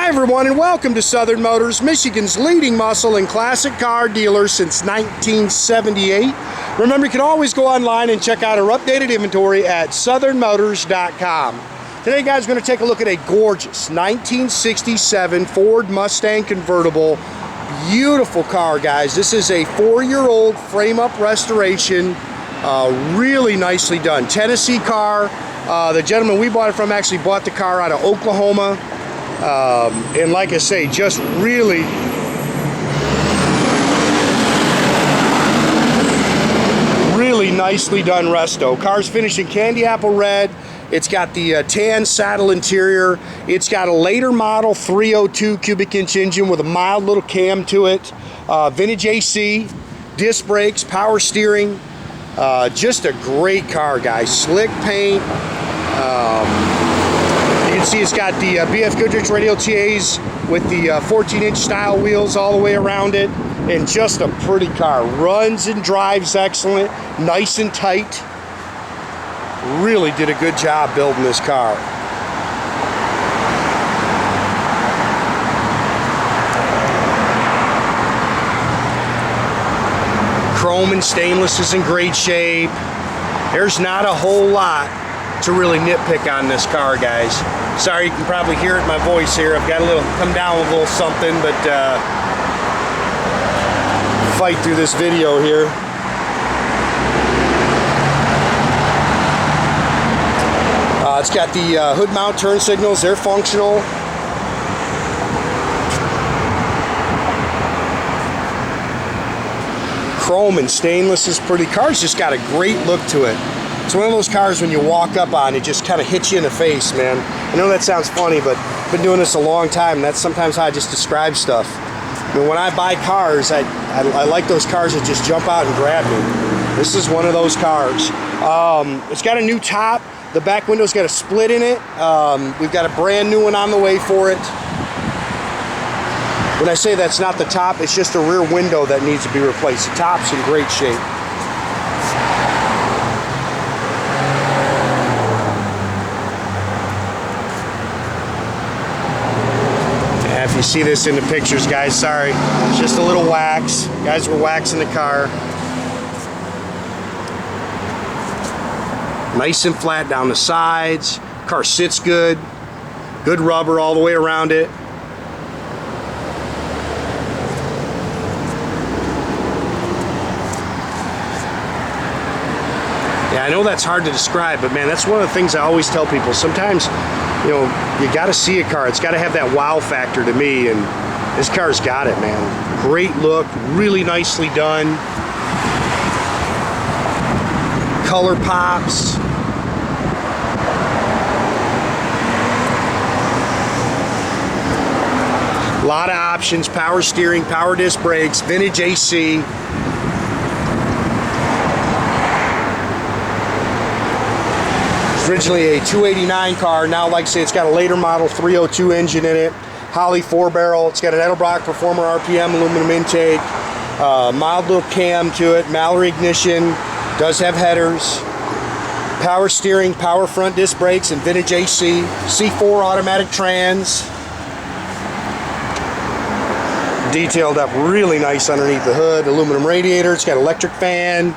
Hi everyone, and welcome to Southern Motors, Michigan's leading muscle and classic car dealer since 1978. Remember, you can always go online and check out our updated inventory at southernmotors.com. Today, guys, we're going to take a look at a gorgeous 1967 Ford Mustang convertible. Beautiful car, guys. This is a 4-year-old frame-up restoration. Really nicely done. Tennessee car. The gentleman we bought it from actually bought the car out of Oklahoma. And like I say, just really nicely done resto. Car's finished in Candyapple red. It's got the tan saddle interior. It's got a later model 302 cubic inch engine with a mild little cam to it. Vintage AC, disc brakes, power steering. Just a great car, guys. Slick paint. You can see it's got the BF Goodrich Radial TAs with the 14-inch style wheels all the way around it, and just a pretty car. Runs and drives excellent, nice and tight. Really did a good job building this car. Chrome and stainless is in great shape. There's not a whole lot to really nitpick on this car, guys. Sorry, you can probably hear it in my voice here. I've got a little, come down with a little something, but fight through this video here. It's got the hood mount turn signals. They're functional. Chrome and stainless is pretty. Car's just got a great look to it. It's one of those cars when you walk up on it, just kind of hits you in the face, man. I know that sounds funny, but I've been doing this a long time, and that's sometimes how I just describe stuff. I mean, when I buy cars, I like those cars that just jump out and grab me. This is one of those cars. It's got a new top. The back window's got a split in it. We've got a brand new one on the way for it. When I say that's not the top, it's just a rear window that needs to be replaced. The top's in great shape. If you see this in the pictures, guys, sorry. It's just a little wax. Guys were waxing the car. Nice and flat down the sides. Car sits good. Good rubber all the way around it. Yeah, I know that's hard to describe, but man, that's one of the things I always tell people. Sometimes, you know, you got to see a car. It's got to have that wow factor to me, and this car's got it, man. Great look, really nicely done. Color pops. A lot of options, power steering, power disc brakes, vintage AC. Originally a 289 car. Now, like I say, it's got a later model 302 engine in it. Holley 4-barrel. It's got an Edelbrock Performer RPM aluminum intake. Mild little cam to it. Mallory ignition. Does have headers. Power steering, power front disc brakes, and vintage AC. C4 automatic trans. Detailed up really nice underneath the hood. Aluminum radiator. It's got electric fan.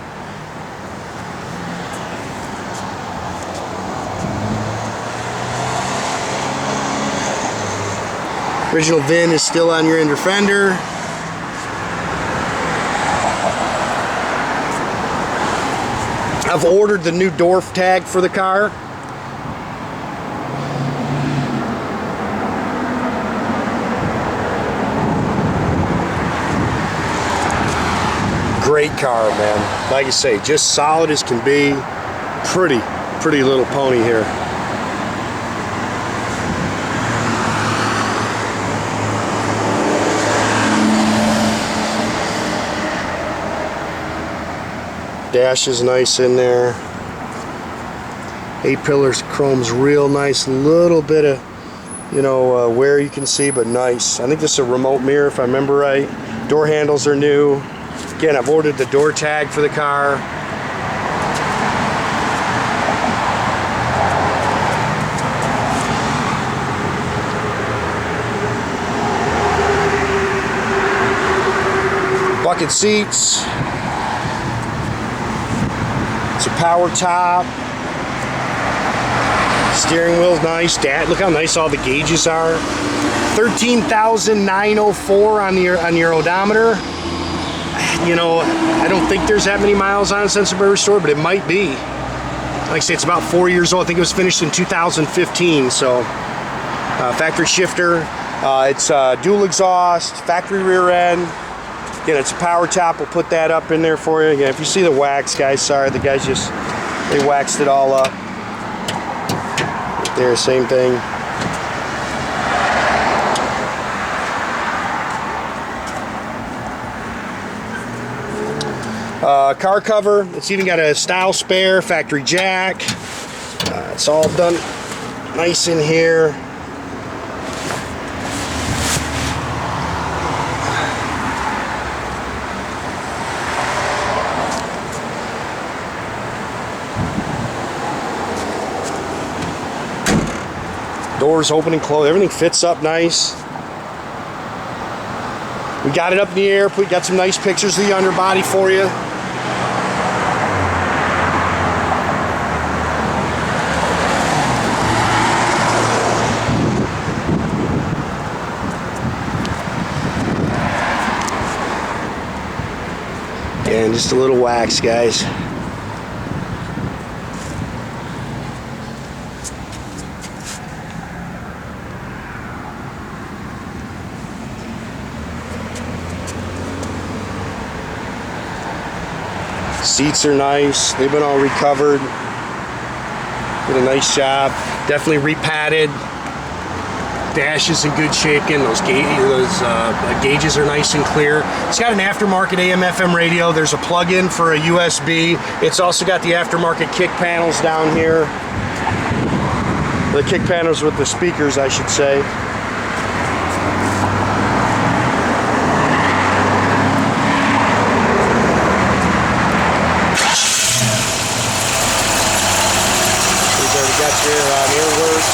Original VIN is still on your inner fender. I've ordered the new door tag for the car. Great car, man. Like I say, just solid as can be. Pretty little pony here. Dash is nice in there. 8 pillars, chrome's real nice. Little bit of, you know, wear you can see, but nice. I think this is a remote mirror if I remember right. Door handles are new. Again, I've ordered the door tag for the car. bucket seats. It's a power top. Steering wheel's nice. Look how nice all the gauges are. 13,904 on your odometer. You know, I don't think there's that many miles on it since it's been restored, but it might be. Like I say, it's about 4 years old. I think it was finished in 2015. So, factory shifter. It's dual exhaust, factory rear end. Again, it's a power top. We'll put that up in there for you. Again, if you see the wax, guys, sorry, the guys they waxed it all up. Right there, same thing. Car cover. It's even got a style spare, factory jack. It's all done nice in here. Doors open and close. Everything fits up nice. We got it up in the air. We got some nice pictures of the underbody for you. And just a little wax, guys. Seats are nice. They've been all recovered. Did a nice job. Definitely repadded. Dash is in good shape. Again, those gauges are nice and clear. It's got an aftermarket AM/FM radio. There's a plug-in for a USB. It's also got the aftermarket kick panels down here. The kick panels with the speakers, I should say. Got your mirror works.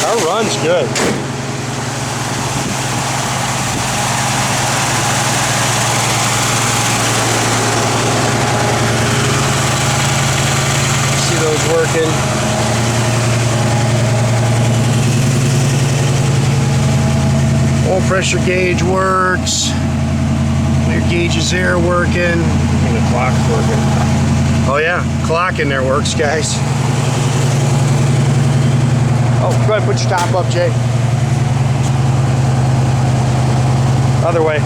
Our run's good. See those working. Oil pressure gauge works. Your gauges there working. And the clock's working. Oh yeah, clock in there works, guys. Oh, go ahead and put your top up, Jay. Other way.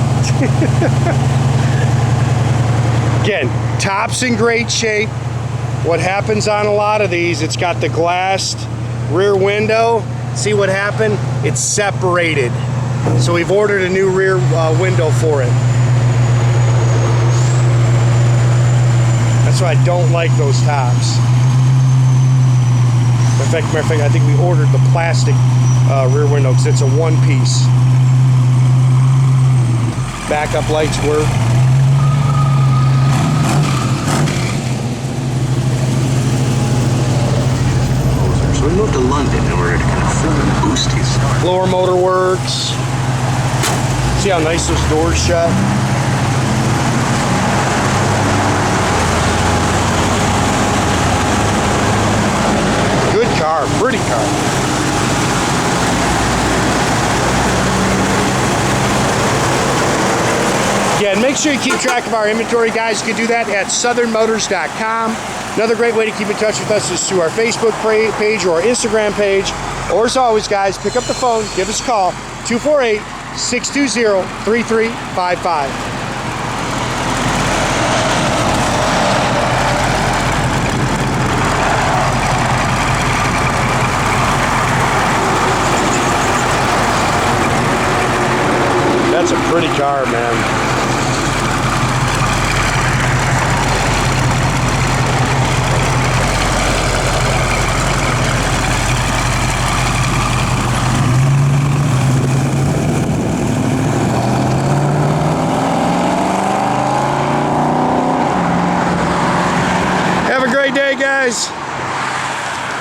Again, top's in great shape. What happens on a lot of these, it's got the glassed rear window. See what happened? It's separated. So we've ordered a new rear window for it. That's why I don't like those tops. Matter of fact, I think we ordered the plastic rear window because it's a one-piece. Backup lights work. So we moved to London in order to kind of further boost his start. Blower motor works. See how nice those doors shut? Good car, pretty car. Yeah, and make sure you keep track of our inventory, guys. You can do that at southernmotors.com. Another great way to keep in touch with us is through our Facebook page or our Instagram page. Or as always, guys, pick up the phone, give us a call, 248-620-3355. That's a pretty car, man. Have a great day. day, guys.